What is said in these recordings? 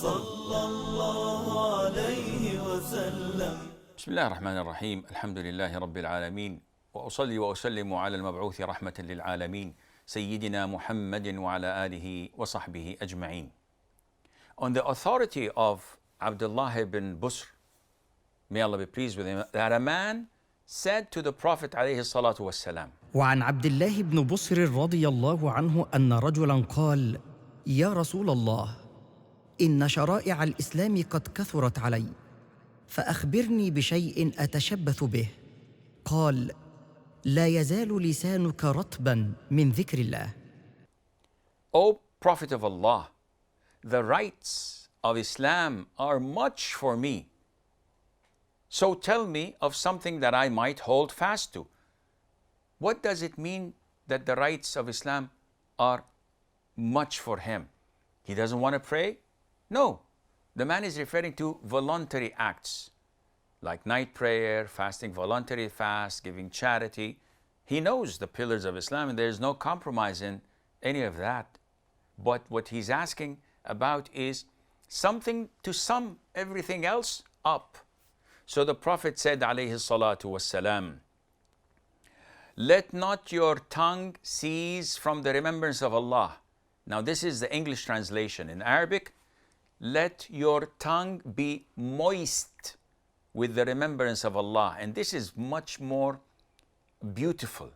صلى الله عليه وسلم. بسم الله الرحمن الرحيم. الحمد لله رب العالمين، وأصلي وأسلم على المبعوث رحمة للعالمين سيدنا محمد وعلى آله وصحبه أجمعين. On the authority of Abdullah ibn Busr, may Allah be pleased with him, that a man said to the Prophet عليه الصلاة والسلام. وعن عبد الله بن بصر رضي الله عنه أن رجلاً قال: يا رسول الله، إن شرائع الإسلام قد كثرت علي، فأخبرني بشيء أتشبث به. قال: لا يزال لسانك رطباً من ذكر الله. O Prophet of Allah, the rights of Islam are much for me. So tell me of something that I might hold fast to. What does it mean that the rights of Islam are much for him? He doesn't want to pray? No. The man is referring to voluntary acts like night prayer, fasting, voluntary fast, giving charity. He knows the pillars of Islam and there is no compromise in any of that. But what he's asking about is something to sum everything else up. So the Prophet said, alayhi salatu wassalam, let not your tongue cease from the remembrance of Allah. Now this is the English translation. In Arabic, let your tongue be moist with the remembrance of Allah. And this is much more beautiful.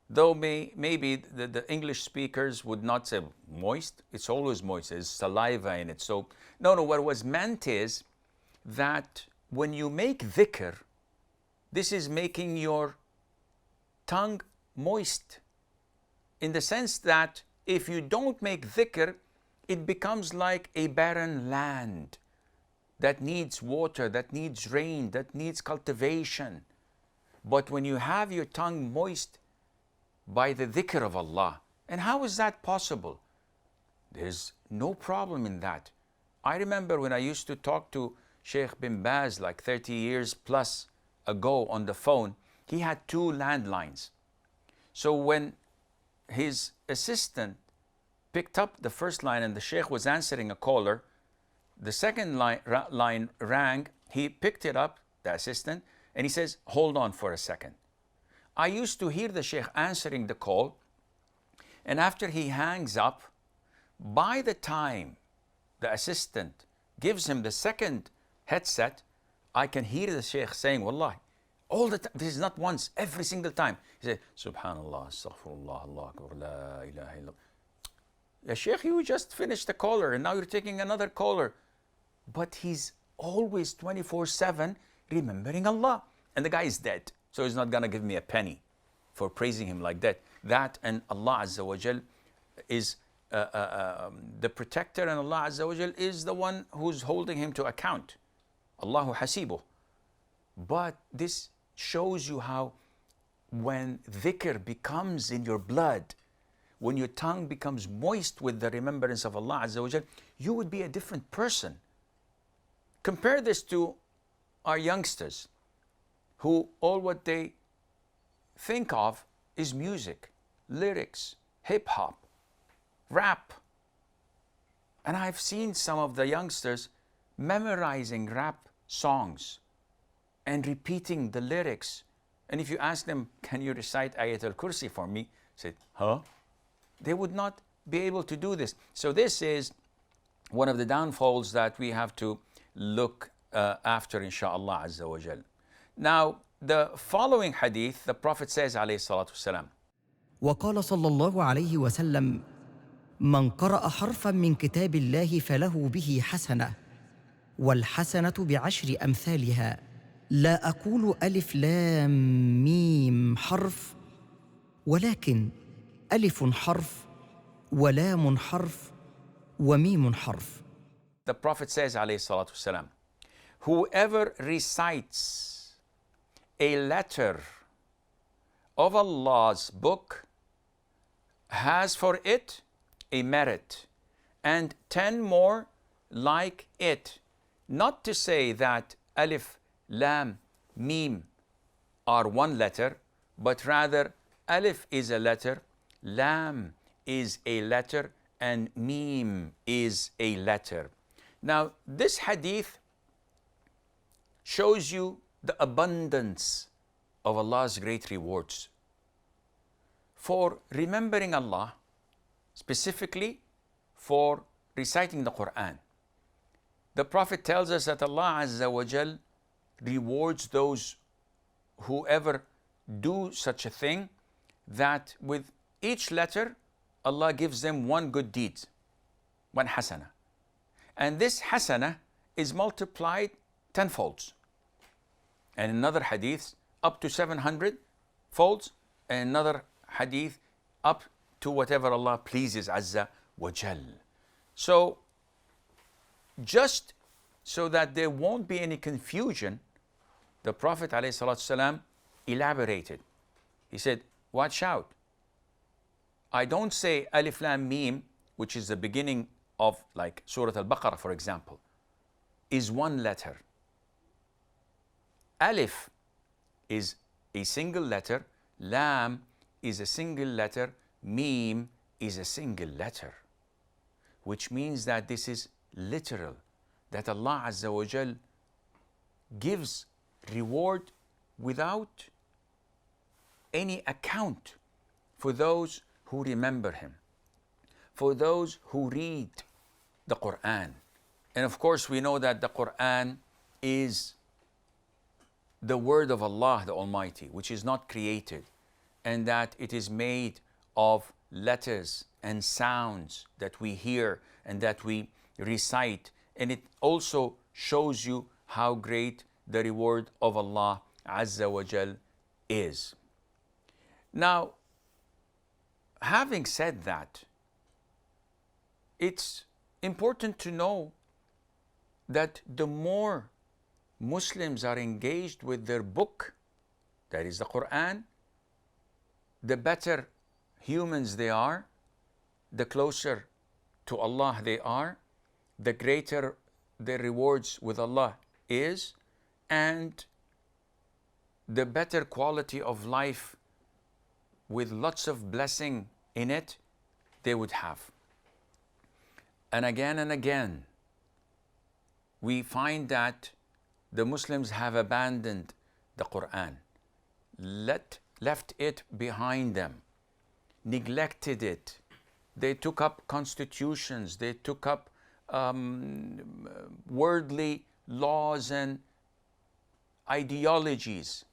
Though maybe the English speakers would not say moist. It's always moist. There's saliva in it. So, no, what was meant is that when you make dhikr, this is making your tongue moist. In the sense that if you don't make dhikr, it becomes like a barren land that needs water, that needs rain, that needs cultivation. But when you have your tongue moist by the dhikr of Allah, and how is that possible? There's no problem in that. I remember when I used to talk to Sheikh bin Baz like 30 years plus ago on the phone, he had 2 landlines. So when his assistant picked up the first line and the Sheikh was answering a caller, the second line rang, he picked it up, the assistant, and he says, hold on for a second. I used to hear the Sheikh answering the call, and after he hangs up, by the time the assistant gives him the second headset, I can hear the Sheikh saying, Wallahi, all the time, this is not once, every single time. He said, Subhanallah, Astaghfirullah, Allah Akbar, La ilaha illallah. Ya Sheikh, you just finished the caller and now you're taking another caller. But he's always 24/7 remembering Allah. And the guy is dead. So he's not going to give me a penny for praising him like that. That and Allah Azza wa Jal is the protector, and Allah Azza wa Jal is the one who's holding him to account. Allahu hasibuh. But this shows you how when dhikr becomes in your blood, when your tongue becomes moist with the remembrance of Allah Azza wa Jal, you would be a different person. Compare this to our youngsters, who all what they think of is music, lyrics, hip-hop, rap. And I've seen some of the youngsters memorizing rap songs and repeating the lyrics. And if you ask them, can you recite Ayatul Kursi for me? Say, huh? They would not be able to do this. So this is one of the downfalls that we have to look after, inshaAllah Azza wa Jal. Now, the following hadith, the Prophet says, alayhi salatu wasalam, وقال صلى الله عليه وسلم: من قرأ حرفاً من كتاب الله فله به حسنة، والحسنة بعشر أمثالها. لا أقول ألف لام ميم حرف، ولكن ألف حرف ولام حرف وميم حرف. The Prophet says, alayhi salatu wasalam, whoever recites a letter of Allah's book has for it a merit, and 10 more like it. Not to say that alif, lam, mim are one letter, but rather alif is a letter, lam is a letter, and mim is a letter. Now, this hadith shows you the abundance of Allah's great rewards for remembering Allah, specifically for reciting the Quran. The Prophet tells us that Allah Azza wa Jal rewards those whoever do such a thing, that with each letter Allah gives them one good deed, one hasana. And this hasana is multiplied tenfolds. And another hadith up to 700 folds, and another hadith up to whatever Allah pleases Azza wa Jal. So, just so that there won't be any confusion, the Prophet ﷺ elaborated. He said, watch out. I don't say Alif Lam Mim, which is the beginning of like Surah Al-Baqarah, for example, is one letter. Alif is a single letter, Lam is a single letter, Mim is a single letter, which means that this is literal, that Allah Azza wa Jal gives reward without any account for those who remember Him, for those who read the Quran. And of course, we know that the Quran is the word of Allah the Almighty, which is not created, and that it is made of letters and sounds that we hear and that we recite. And it also shows you how great the reward of Allah Azza wa Jal is. Now, having said that, it's important to know that the more Muslims are engaged with their book, that is the Quran, the better humans they are, the closer to Allah they are, the greater their rewards with Allah is, and the better quality of life with lots of blessing in it they would have. And again, we find that the Muslims have abandoned the Quran, left it behind them, neglected it. They took up constitutions, they took up worldly laws and ideologies,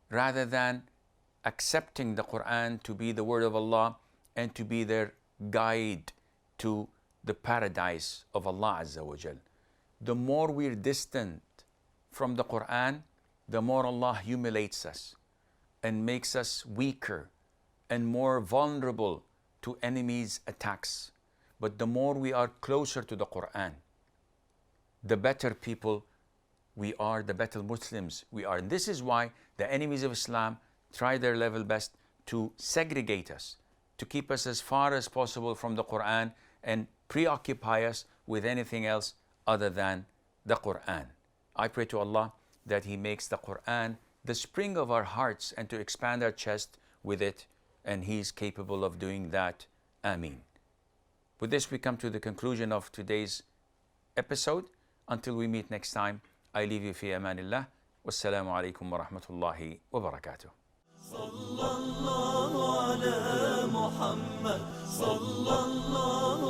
rather than accepting the Quran to be the word of Allah and to be their guide to the paradise of Allah Azza wa Jal. The more we're distant from the Quran, the more Allah humiliates us and makes us weaker and more vulnerable to enemies' attacks. But the more we are closer to the Quran, the better people we are, the better Muslims we are. And this is why the enemies of Islam try their level best to segregate us, to keep us as far as possible from the Quran and preoccupy us with anything else other than the Quran. I pray to Allah that He makes the Quran the spring of our hearts and to expand our chest with it, and He is capable of doing that. Ameen. With this, we come to the conclusion of today's episode. Until we meet next time, I leave you fi amanillah. Wassalamu alaikum wa rahmatullahi wa barakatuh. صلى الله على محمد صلى الله